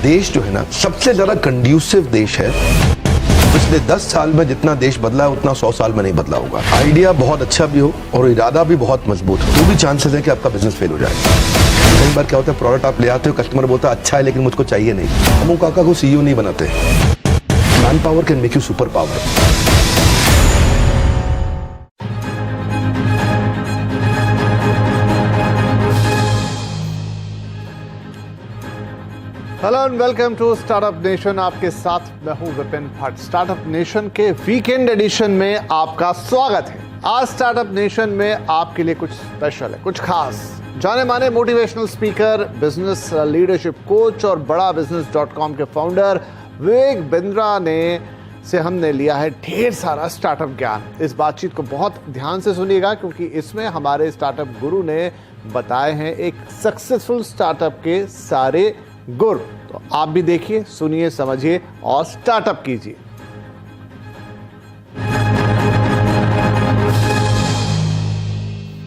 देश जो है ना सबसे ज्यादा कंड्यूसिव देश है। पिछले 10 साल में जितना देश बदला है उतना 100 साल में नहीं बदला होगा। आइडिया बहुत अच्छा भी हो और इरादा भी बहुत मजबूत हो तो भी चांसेस है कि आपका बिजनेस फेल हो जाए। कई बार क्या होता है, प्रोडक्ट आप ले आते हो, कस्टमर बोलता है अच्छा है लेकिन मुझको चाहिए नहीं। हम काका को सीईओ नहीं बनाते। Man power can make you super power. Hello and welcome to startup nation. आपके साथ मैं हूं विपिन भट्ट। स्टार्टअप नेशन के वीकेंड एडिशन में आपका स्वागत है। आज स्टार्टअप नेशन में आपके लिए कुछ स्पेशल है, कुछ खास। जाने माने motivational speaker, business leadership coach और बड़ा बिजनेस.com के फाउंडर विवेक बिंद्रा ने से हमने लिया है ढेर सारा स्टार्टअप ज्ञान। इस बातचीत को बहुत ध्यान से सुनिएगा क्योंकि इसमें हमारे स्टार्टअप गुरु ने बताए हैं एक सक्सेसफुल स्टार्टअप के सारे गुर। तो आप भी देखिए, सुनिए, समझिए और स्टार्टअप कीजिए।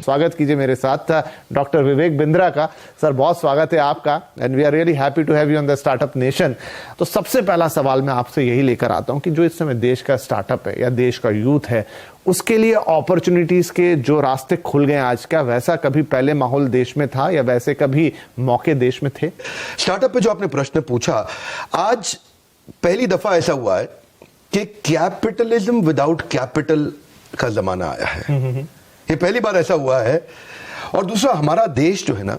स्वागत कीजिए मेरे साथ डॉक्टर विवेक बिंद्रा का। सर बहुत स्वागत है आपका and we are really happy to have you on the startup nation. तो सबसे पहला सवाल मैं आपसे यही लेकर आता हूं कि जो इस समय देश का स्टार्टअप है या देश का यूथ है उसके लिए अपॉर्चुनिटीज के जो रास्ते खुल गए आज, क्या वैसा कभी पहले माहौल देश में था या वैसे कभी मौके देश में थे? स्टार्टअप पे जो आपने प्रश्न पूछा, आज पहली दफा ऐसा हुआ है कि कैपिटलिज्म विदाउट कैपिटल का जमाना आया है। ये पहली बार ऐसा हुआ है। और दूसरा, हमारा देश जो है ना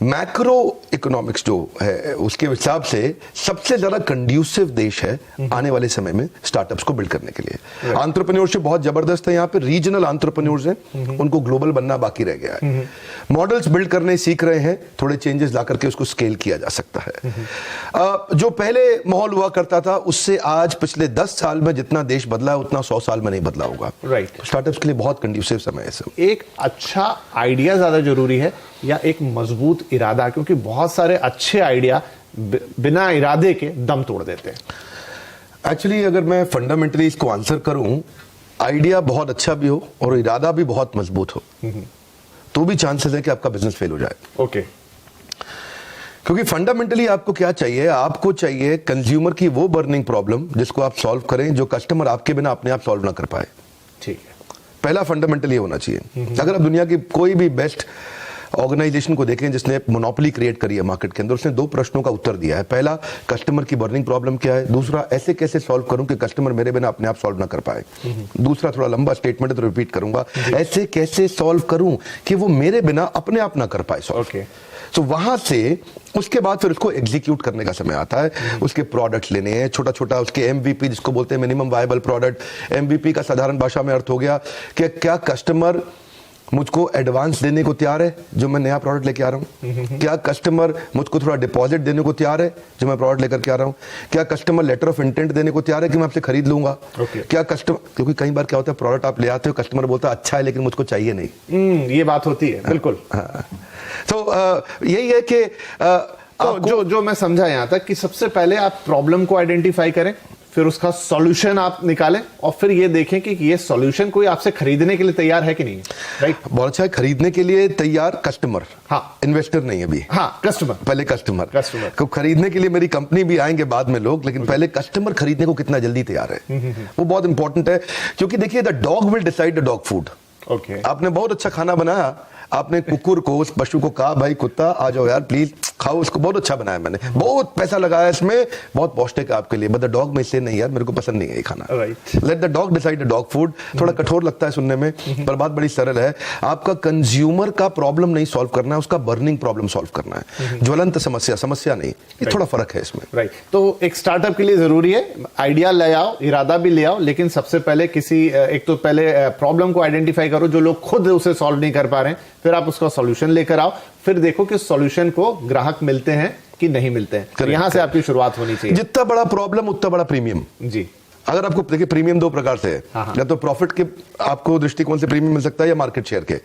मैक्रो इकोनॉमिक्स जो है उसके हिसाब से सबसे ज्यादा कंड्यूसिव देश है आने वाले समय में स्टार्टअप्स को बिल्ड करने के लिए। एंटरप्रेन्योरशिप बहुत जबरदस्त है यहाँ पे। रीजनल एंटरप्रेन्योर्स हैं, उनको ग्लोबल बनना बाकी रह गया है। मॉडल्स बिल्ड करने सीख रहे हैं, थोड़े चेंजेस ला करके उसको स्केल किया जा सकता है। जो पहले माहौल हुआ करता था उससे आज पिछले 10 साल में जितना देश बदला है उतना 100 साल में नहीं बदला होगा। राइट। स्टार्टअप्स के लिए बहुत कंड्यूसिव समय है सब। एक अच्छा आइडिया ज्यादा जरूरी है या एक मजबूत इरादा? क्योंकि बहुत सारे अच्छे आइडिया बिना इरादे के दम तोड़ देते हैं। एक्चुअली अगर मैं फंडामेंटली इसको आंसर करूं, आइडिया बहुत अच्छा भी हो और इरादा भी बहुत मजबूत हो तो भी चांसेस है कि आपका बिजनेस फेल हो जाए। ओके। क्योंकि फंडामेंटली आपको क्या चाहिए? आपको चाहिए कंज्यूमर की वो बर्निंग प्रॉब्लम जिसको आप सॉल्व करें, जो कस्टमर आपके बिना अपने आप सॉल्व ना कर पाए। ठीक है। पहला फंडामेंटल ये होना चाहिए। अगर आप दुनिया की कोई भी बेस्ट ऑर्गेनाइजेशन को देखें जिसने मोनोपोली क्रिएट करी है मार्केट के अंदर, उसने 2 प्रश्नों का उत्तर दिया है। पहला, कस्टमर की बर्निंग प्रॉब्लम क्या है। दूसरा, ऐसे कैसे सॉल्व करूं कि कस्टमर मेरे बिना अपने आप सॉल्व ना कर पाए। दूसरा थोड़ा लंबा स्टेटमेंट है तो रिपीट करूंगा, ऐसे कैसे सॉल्व करूं कि वो मेरे बिना अपने आप ना कर पाए सॉल्व। ओके। तो वहां से उसके बाद फिर उसको एग्जीक्यूट करने का समय आता है। उसके प्रोडक्ट्स लेने हैं, छोटा छोटा उसके एमवीपी जिसको बोलते हैं मिनिमम वायबल प्रोडक्ट। एमवीपी का साधारण भाषा में अर्थ हो गया कि क्या कस्टमर मुझको एडवांस देने को तैयार है जो मैं नया प्रोडक्ट लेके आ रहा हूं? क्या कस्टमर मुझको थोड़ा डिपॉजिट देने को तैयार है जो मैं प्रोडक्ट लेकर के आ रहा हूं? क्या कस्टमर लेटर ऑफ इंटेंट देने को तैयार है कि मैं आपसे खरीद लूंगा? क्या कस्टमर, क्योंकि कई बार क्या होता है, प्रोडक्ट आप ले आते हो, कस्टमर बोलता है अच्छा है लेकिन मुझको चाहिए नहीं। ये बात होती है। बिल्कुल। तो यही है कि तो जो मैं समझा यहां तक कि सबसे पहले आप प्रॉब्लम को आइडेंटिफाई करें, फिर उसका सॉल्यूशन आप निकालें और फिर ये देखें कि ये सॉल्यूशन कोई आपसे खरीदने के लिए तैयार है कि नहीं। राइट। बहुत अच्छा है। खरीदने के लिए तैयार कस्टमर, हाँ, इन्वेस्टर नहीं अभी। हाँ, कस्टमर। पहले कस्टमर को खरीदने के लिए मेरी कंपनी भी आएंगे बाद में लोग, लेकिन पहले कस्टमर खरीदने को कितना जल्दी तैयार है वो बहुत इंपॉर्टेंट है। क्योंकि देखिए, the dog will decide the dog food. Okay. आपने बहुत अच्छा खाना बनाया, आपने कुकुर को, उस पशु को कहा भाई कुत्ता आ जाओ यार प्लीज खाओ इसको, बहुत अच्छा बनाया मैंने, बहुत पैसा लगाया इसमें, बहुत पौष्टिक है आपके लिए, बट द डॉग में से नहीं यार मेरे को पसंद नहीं है ये खाना। Let the dog decide the dog food. थोड़ा कठोर लगता है सुनने में पर बात बड़ी सरल है। आपका कंज्यूमर का प्रॉब्लम नहीं सॉल्व करना है, उसका बर्निंग प्रॉब्लम सॉल्व करना है। ज्वलंत समस्या नहीं। ये थोड़ा फर्क है इसमें। राइट। तो एक स्टार्टअप के लिए जरूरी है आइडिया ले आओ, इरादा भी ले आओ, लेकिन सबसे पहले एक तो पहले प्रॉब्लम को आइडेंटिफाई करो जो लोग खुद उसे सॉल्व नहीं कर पा रहे हैं, फिर आप उसका सॉल्यूशन लेकर आओ, फिर देखो कि सॉल्यूशन को ग्राहक मिलते हैं कि नहीं मिलते हैं। तो यहां से आपकी शुरुआत होनी चाहिए। जितना बड़ा प्रॉब्लम उतना बड़ा प्रीमियम। जी। अगर आपको देखिए, प्रीमियम 2 प्रकार से है। या तो प्रॉफिट के आपको दृष्टिकोण से प्रीमियम मिल सकता है या मार्केट शेयर के।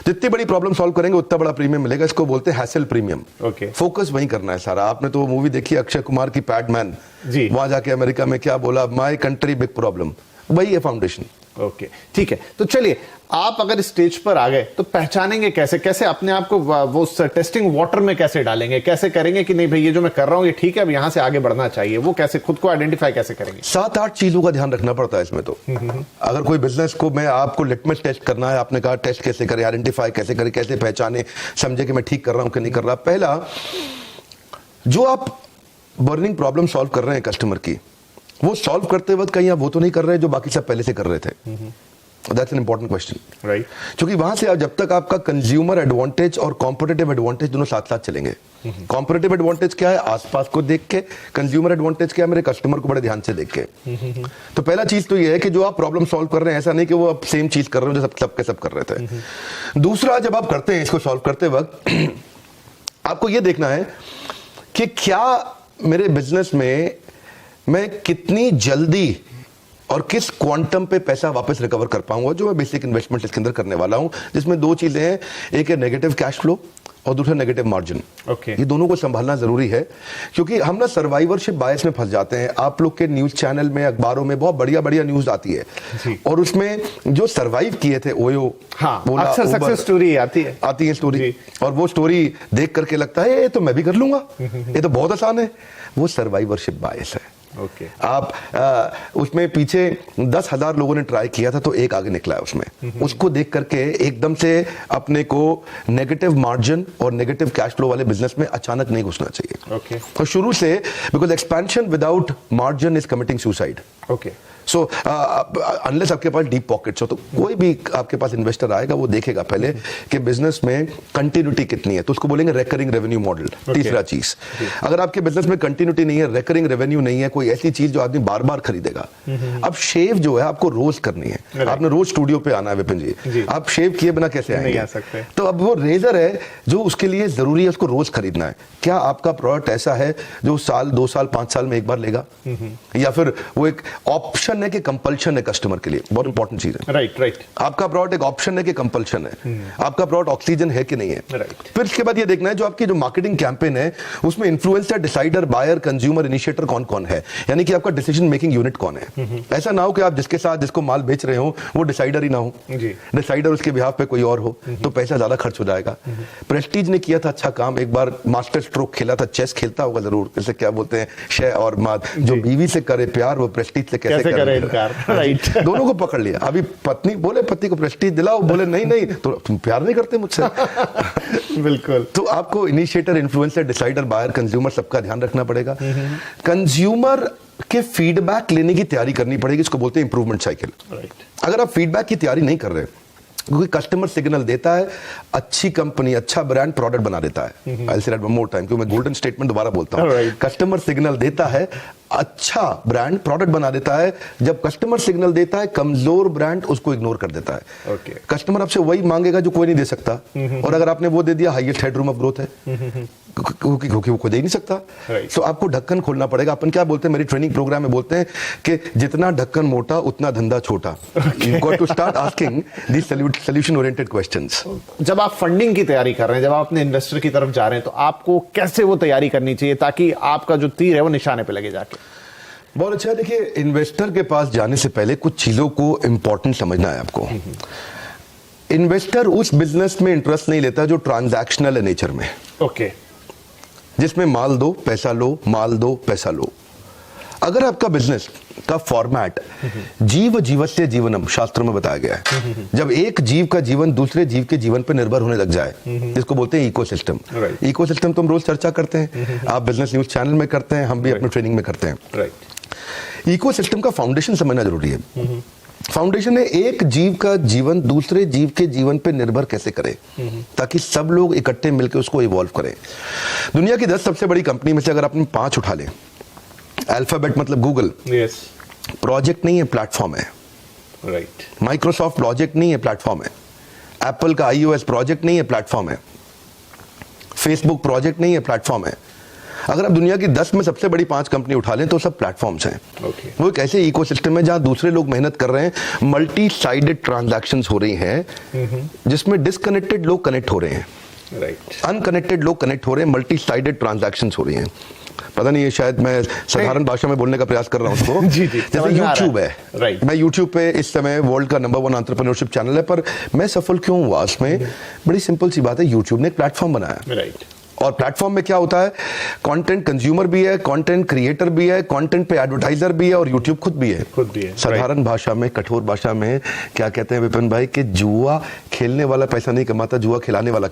जितनी बड़ी प्रॉब्लम सॉल्व करेंगे उतना बड़ा प्रीमियम मिलेगा। इसको बोलते हैं हैसल प्रीमियम। ओके। फोकस वहीं करना है सारा। आपने तो मूवी देखी अक्षय कुमार की पैडमैन, वहां जाके अमेरिका में क्या बोला, माय कंट्री बिग प्रॉब्लम, वही है फाउंडेशन। ओके, ठीक है। तो चलिए, आप अगर स्टेज पर आ गए तो पहचानेंगे कैसे, कैसे अपने आप को वो टेस्टिंग वाटर में कैसे डालेंगे, कैसे करेंगे कि नहीं भाई ये जो मैं कर रहा हूं ये ठीक है, अब यहां से आगे बढ़ना चाहिए, वो कैसे खुद को आइडेंटिफाई कैसे करेंगे? 7-8 चीजों का ध्यान रखना पड़ता है इसमें। तो अगर कोई बिजनेस को मैं आपको लिटमस टेस्ट करना है, आपने कहा टेस्ट कैसे करें, आइडेंटिफाई कैसे करें, कैसे पहचाने, समझे कि मैं ठीक कर रहा हूं कि नहीं कर रहा। पहला, जो आप बर्निंग प्रॉब्लम सॉल्व कर रहे हैं कस्टमर की, वो सॉल्व करते वक्त कहीं आप वो तो नहीं कर रहे जो बाकी सब पहले से कर रहे थे। That's an important question, right? क्योंकि वहां से जब तक आपका कंज्यूमर एडवांटेज और कॉम्पिटिटिव एडवांटेज दोनों साथ साथ चलेंगे। कॉम्पिटिटिव एडवांटेज क्या है? आसपास को देख के। कंज्यूमर एडवांटेज क्या है? मेरे कस्टमर को बड़े ध्यान से देख के। तो पहला चीज तो ये है कि जो आप प्रॉब्लम सॉल्व कर रहे हैं, ऐसा नहीं कि वो आप सेम चीज कर रहे हो जो सब कर रहे थे। दूसरा, जब आप करते हैं इसको सॉल्व करते वक्त आपको ये देखना है कि क्या मेरे बिजनेस में मैं कितनी जल्दी और किस क्वांटम पे पैसा वापस रिकवर कर पाऊंगा, जो मैं बेसिक इन्वेस्टमेंट इसके अंदर करने वाला हूं, जिसमें दो चीजें हैं, एक है नेगेटिव कैश फ्लो और दूसरा नेगेटिव मार्जिन। ये दोनों को संभालना जरूरी है, क्योंकि हम ना सर्वाइवरशिप बायस में फंस जाते हैं। आप लोग के न्यूज चैनल में, अखबारों में बहुत बढ़िया बढ़िया न्यूज आती है और उसमें जो सर्वाइव किए थे, ओयो, अक्सर सक्सेस स्टोरी आती है स्टोरी, और वो स्टोरी देख करके लगता है ये तो मैं भी कर लूंगा, ये तो बहुत आसान है। वो सर्वाइवरशिप बायस है। आप उसमें पीछे 10,000 लोगों ने ट्राई किया था तो एक आगे निकला है उसमें। उसको देख करके एकदम से अपने को नेगेटिव मार्जिन और नेगेटिव कैश फ्लो वाले बिजनेस में अचानक नहीं घुसना चाहिए। तो शुरू से, because expansion without margin is committing suicide. So unless आपके पास डीप पॉकेट्स हो, तो कोई भी आपके पास इन्वेस्टर आएगा वो देखेगा पहले कि बिजनेस में कंटिन्यूटी कितनी है, तो उसको बोलेंगे रेकरिंग रेवेन्यू मॉडल। तीसरा चीज, अगर आपके बिजनेस में कंटिन्यूटी नहीं है, रेकरिंग रेवेन्यू नहीं है, कोई ऐसी चीज जो आदमी बार बार खरीदेगा। अब शेव जो है आपको रोज करनी है, आपने रोज स्टूडियो पे आना है विपिन जी, आप शेव किए बिना कैसे आएंगे? तो अब वो रेजर है जो उसके लिए जरूरी है, उसको रोज खरीदना है। क्या आपका प्रोडक्ट ऐसा है जो साल, 2 साल, 5 साल में एक बार लेगा, या फिर वो एक ऑप्शन है कि कंपल्शन है कस्टमर के लिए? बहुत इंपॉर्टेंट चीज है। राइट। आपका प्रोडक्ट एक ऑप्शन है कि कंपल्शन है? आपका प्रोडक्ट ऑक्सीजन है कि नहीं है? फिर इसके बाद ये देखना है जो आपकी जो मार्केटिंग कैंपेन है उसमें influencer, decider, buyer, consumer, initiator कौन कौन है, यानी कि आपका डिसीजन मेकिंग यूनिट कौन है। ऐसा ना हो कि आप जिसके साथ जिसको माल बेच रहे हो वो डिसाइडर ही ना हो, डिसाइडर उसके बिहाफ पे कोई और हो, तो पैसा ज्यादा खर्च हो जाएगा। प्रेस्टीज ने किया था अच्छा काम, एक बार मास्टर स्ट्रोक खेला था, चेस खेलता होगा जरूर, जैसे क्या बोलते हैं शय और माद, जो बीवी से करे प्यार वो प्रेस्टीज से कैसे करे इनकार। राइट। दोनों को पकड़ लिया। अभी पत्नी बोले पति को प्रेस्टीज दिलाओ, बोले नहीं तो तुम प्यार नहीं करते मुझसे। बिल्कुल। तो आपको initiator, influencer, decider, buyer, consumer सबका ध्यान रखना पड़ेगा। कंज्यूमर के फीडबैक लेने की तैयारी करनी पड़ेगी, इसको बोलते हैं इंप्रूवमेंट साइकिल। अगर आप फीडबैक की तैयारी नहीं कर रहे, क्योंकि कस्टमर सिग्नल देता है, अच्छी कंपनी, अच्छा ब्रांड प्रोडक्ट बना देता है। आई से वन मोर टाइम, क्योंकि मैं गोल्डन स्टेटमेंट दोबारा बोलता हूं। कस्टमर सिग्नल देता है, अच्छा ब्रांड प्रोडक्ट बना देता है। जब कस्टमर सिग्नल देता है, कमजोर ब्रांड उसको इग्नोर कर देता है। कस्टमर आपसे वही मांगेगा जो कोई नहीं दे सकता, और अगर आपने वो दे दिया, हाईएस्ट हेडरूम ऑफ ग्रोथ है, क्योंकि वो कोई दे नहीं सकता। तो आपको ढक्कन खोलना पड़ेगा। अपन क्या बोलते हैं, मेरी ट्रेनिंग प्रोग्राम में बोलते हैं कि जितना ढक्कन मोटा उतना धंधा छोटा। You got to start asking this solution oriented questions. जब आप फंडिंग की तैयारी कर रहे हैं, जब आप अपने इन्वेस्टर की तरफ जा रहे हैं, तो आपको कैसे वो तैयारी करनी चाहिए ताकि आपका जो तीर है वो निशाने पे लगे जाके? बहुत अच्छा। देखिए, इन्वेस्टर के पास जाने से पहले कुछ चीजों को इंपॉर्टेंट समझना है आपको। इन्वेस्टर उस बिजनेस में इंटरेस्ट नहीं लेता जो ट्रांजैक्शनल है नेचर में। जिसमें माल दो पैसा लो, माल दो पैसा लो। अगर आपका बिजनेस का फॉर्मेट जीव जीवस्य जीवनम शास्त्रों में बताया गया है, जब एक जीव का जीवन दूसरे जीव के जीवन पर निर्भर होने लग जाए, जिसको बोलते हैं इकोसिस्टम। इकोसिस्टम तो हम रोज चर्चा करते हैं, आप बिजनेस न्यूज चैनल में करते हैं, हम भी अपने ट्रेनिंग में करते हैं। इकोसिस्टम का फाउंडेशन समझना जरूरी है। फाउंडेशन है एक जीव का जीवन दूसरे जीव के जीवन पे निर्भर कैसे करे, ताकि सब लोग इकट्ठे मिलकर उसको इवॉल्व करें। दुनिया की 10 सबसे बड़ी कंपनी में से अगर आपने 5 उठा लें, अल्फाबेट मतलब गूगल, प्रोजेक्ट नहीं है, प्लेटफॉर्म है। माइक्रोसॉफ्ट प्रोजेक्ट नहीं है, प्लेटफॉर्म है। एप्पल का iOS प्रोजेक्ट नहीं है, प्लेटफॉर्म है। फेसबुक प्रोजेक्ट नहीं है, प्लेटफॉर्म है। अगर आप दुनिया की 10 में सबसे बड़ी 5 कंपनी उठा लें तो सब प्लेटफॉर्म्स हैं। वो एक ऐसे इकोसिस्टम है जहां दूसरे लोग मेहनत कर रहे हैं, मल्टी साइडेड ट्रांजैक्शंस हो रही हैं, जिसमें डिस्कनेक्टेड लोग कनेक्ट हो रहे हैं, अनकनेक्टेड लोग कनेक्ट हो रहे हैं, मल्टी साइडेड ट्रांजैक्शंस हो रही हैं। पता नहीं, ये शायद मैं साधारण भाषा में बोलने का प्रयास कर रहा हूँ उसको। जी, जैसे यूट्यूब है, राइट। मैं यूट्यूब पे इस समय वर्ल्ड का नंबर 1 एंटरप्रेन्योरशिप चैनल है, पर मैं सफल क्यों हुआ उसमें? बड़ी सिंपल सी बात है, यूट्यूब ने एक प्लेटफॉर्म बनाया, राइट। और प्लेटफॉर्म में क्या होता है, कंटेंट कंज्यूमर भी है, कंटेंट क्रिएटर भी है, कंटेंट पे एडवर्टाइजर भी है, और यूट्यूब खुद भी है। साधारण भाषा में, कठोर भाषा में क्या कहते हैं विपिन भाई, कि जुआ खेलने वाला पैसा नहीं कमाता, जुआ खिलाने वाला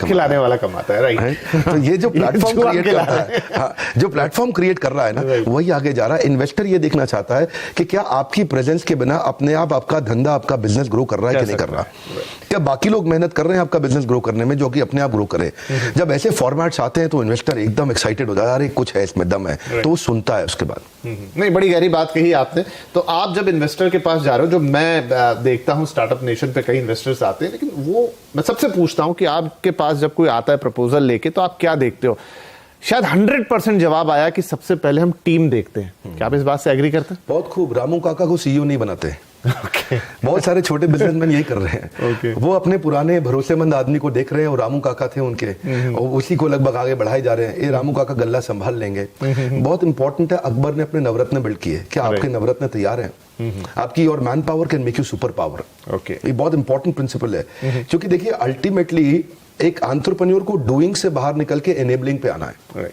कमाता है, राइट। तो ये जो प्लेटफॉर्म क्रिएट करता है, हाँ, जो प्लेटफॉर्म क्रिएट कर रहा है ना, वही आगे जा रहा है। इन्वेस्टर ये देखना चाहता है कि क्या आपकी प्रेजेंस के बिना अपने आप आपका धंधा, आपका बिजनेस ग्रो कर रहा है कि नहीं कर रहा, क्या बाकी लोग मेहनत कर रहे हैं आपका बिजनेस ग्रो करने में, जो कि अपने आप ग्रो करे। जब ऐसे फॉर्मेट्स आते हैं तो इन्वेस्टर एकदम एक्साइटेड हो जाता है, अरे कुछ है इसमें, दम है, तो वो सुनता है उसके बाद। नहीं, बड़ी गहरी बात कही आपने। तो आप जब इन्वेस्टर के पास जा रहे हो, जो मैं देखता हूं स्टार्टअप नेशन पे कई इन्वेस्टर्स आते हैं, लेकिन वो मैं सबसे पूछता हूं कि आपके पास जब कोई आता है प्रपोजल लेके, तो आप क्या देखते हो? शायद 100% जवाब आया कि सबसे पहले हम टीम देखते हैं। क्या आप इस बात से एग्री करते हैं? बहुत खूब। रामू काका को सीईओ नहीं बनाते। बहुत सारे छोटे बिजनेसमैन यही कर रहे हैं। वो अपने पुराने भरोसेमंद आदमी को देख रहे हैं, और रामू काका थे उनके, और उसी को लगभग आगे बढ़ाए जा रहे हैं। ये रामू काका गल्ला संभाल लेंगे। बहुत इंपॉर्टेंट है, अकबर ने अपने नवरत्न बिल्ड किए, क्या आपके नवरत्न तैयार हैं? आपकी और man power can make you super power. ये बहुत इंपॉर्टेंट प्रिंसिपल है, क्योंकि देखिए अल्टीमेटली एक एंटरप्रेन्योर को डूइंग से बाहर निकल के एनेबलिंग पे आना है।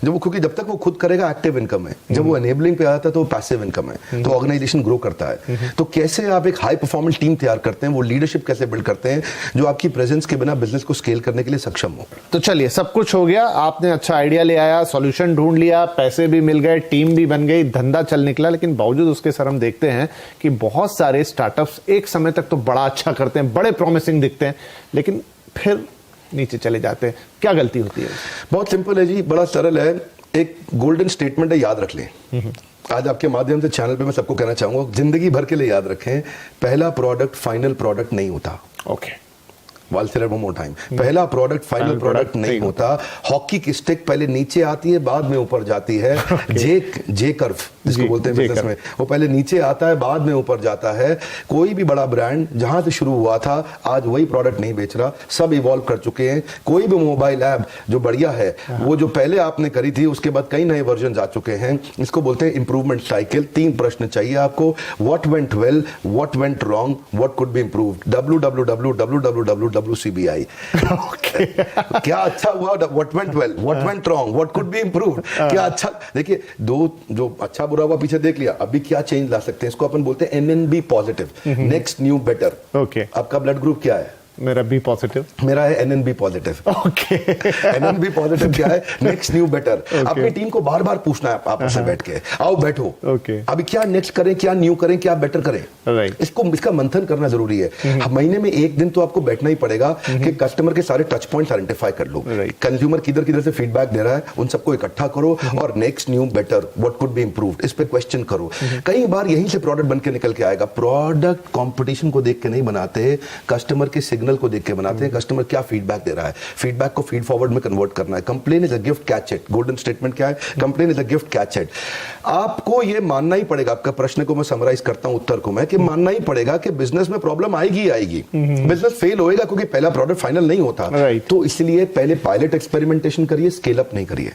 क्योंकि जब तक वो खुद करेगा एक्टिव इनकम है, जब वो एनेबलिंग पे आता है तो पैसिव इनकम है, तो ऑर्गेनाइजेशन ग्रो करता है। तो कैसे आप एक हाई परफॉर्मेंस टीम तैयार करते हैं, वो लीडरशिप कैसे बिल्ड करते हैं जो आपकी प्रेजेंस के बिना बिजनेस को स्केल करने के लिए सक्षम हो। तो चलिए, सब कुछ हो गया, आपने अच्छा आइडिया ले आया, सॉल्यूशन ढूंढ लिया, पैसे भी मिल गए, टीम भी बन गई, धंधा चल निकला। लेकिन बावजूद उसके सर हम देखते हैं कि बहुत सारे स्टार्टअप्स एक समय तक तो बड़ा अच्छा करते हैं, बड़े प्रॉमिसिंग दिखते हैं, लेकिन फिर नीचे चले जाते हैं। क्या गलती होती है? बहुत सिंपल है जी, बड़ा सरल है। एक गोल्डन स्टेटमेंट है, याद रख लें। आज आपके माध्यम से चैनल पे मैं सबको कहना चाहूंगा, जिंदगी भर के लिए याद रखें, पहला प्रोडक्ट फाइनल प्रोडक्ट नहीं होता। ओके, वन मोर टाइम, पहला प्रोडक्ट फाइनल प्रोडक्ट नहीं होता। हॉकी की स्टिक पहले नीचे आती है, बाद में ऊपर जाती है। जे कर्व जिसको बोलते हैं बिजनेस में, वो पहले नीचे आता है, बाद में ऊपर जाता है। कोई भी बड़ा ब्रांड जहां से शुरू हुआ था, आज वही प्रोडक्ट नहीं बेच रहा, सब इवॉल्व कर चुके हैं। कोई भी मोबाइल ऐप जो बढ़िया है, वो जो पहले आपने करी थी, उसके बाद कई नए वर्जन आ चुके हैं। इसको बोलते हैं इंप्रूवमेंट साइकिल। 3 प्रश्न चाहिए आपको, what went well, what went wrong, what could be improved. WCBI। क्या अच्छा हुआ, what went well, what went wrong, what could be improved. क्या अच्छा, देखिए दो जो अच्छा बुरा हुआ पीछे देख लिया, अभी क्या चेंज ला सकते हैं, इसको अपन बोलते हैं NNB positive, next new better. Okay, आपका ब्लड ग्रुप क्या है? मेरा बी पॉजिटिव। मेरा है NNB positive. Okay, NNB positive क्या है? Next new better. अपनी टीम को बार बार पूछना है आपस में बैठ के, आओ बैठो, अभी क्या नेक्स्ट करें, क्या न्यू करें, क्या बेटर करें। इसका मंथन करना जरूरी है। महीने में एक दिन तो आपको बैठना ही पड़ेगा कि कस्टमर के सारे टच पॉइंट्स आइडेंटिफाई कर लो। कंज्यूमर किधर से फीडबैक दे रहा है, उन सबको इकट्ठा करो, और next new better, what could be improved, इस पे क्वेश्चन करो। कई बार यहीं से प्रोडक्ट बन के निकल के आएगा। प्रोडक्ट कंपटीशन को देख के नहीं बनाते, कस्टमर के सिग्नल को देख के बनाते हैं। कस्टमर क्या फीडबैक दे रहा है, फीडबैक को फीड फॉरवर्ड में कन्वर्ट करना है। Complain is a gift, catch it. Golden statement क्या है? Complain is a gift, catch it. आपको ये मानना ही पड़ेगा, आपका प्रश्न को मैं समराइज करता हूं उत्तर को मैं, कि मानना ही पड़ेगा कि बिजनेस में प्रॉब्लम आएगी आएगी। बिजनेस फेल होएगा क्योंकि पहला प्रोडक्ट फाइनल नहीं होता। तो इसलिए पहले पायलट एक्सपेरिमेंटेशन करिए, स्केल अप नहीं करिए,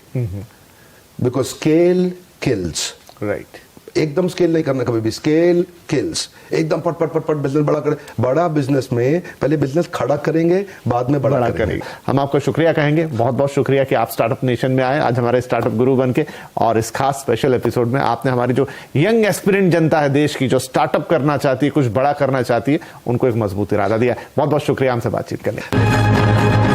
बिकॉज स्केल किल्स। राइट, एकदम स्केल नहीं करना कभी भी, स्केल किल्स। एकदम पट पट पट पट बिजनेस बड़ा करें। बड़ा बिजनेस में पहले बिजनेस खड़ा करेंगे, बाद में बड़ा करेंगे। हम आपको शुक्रिया कहेंगे, बहुत बहुत शुक्रिया कि आप स्टार्टअप नेशन में आए, आज हमारे स्टार्टअप गुरु बन के, और इस खास स्पेशल एपिसोड में आपने हमारी जो यंग एस्पिरेंट जनता है देश की, जो स्टार्टअप करना चाहती है, कुछ बड़ा करना चाहती है, उनको एक मजबूत इरादा दिया। बहुत बहुत शुक्रिया हमसे बातचीत करने।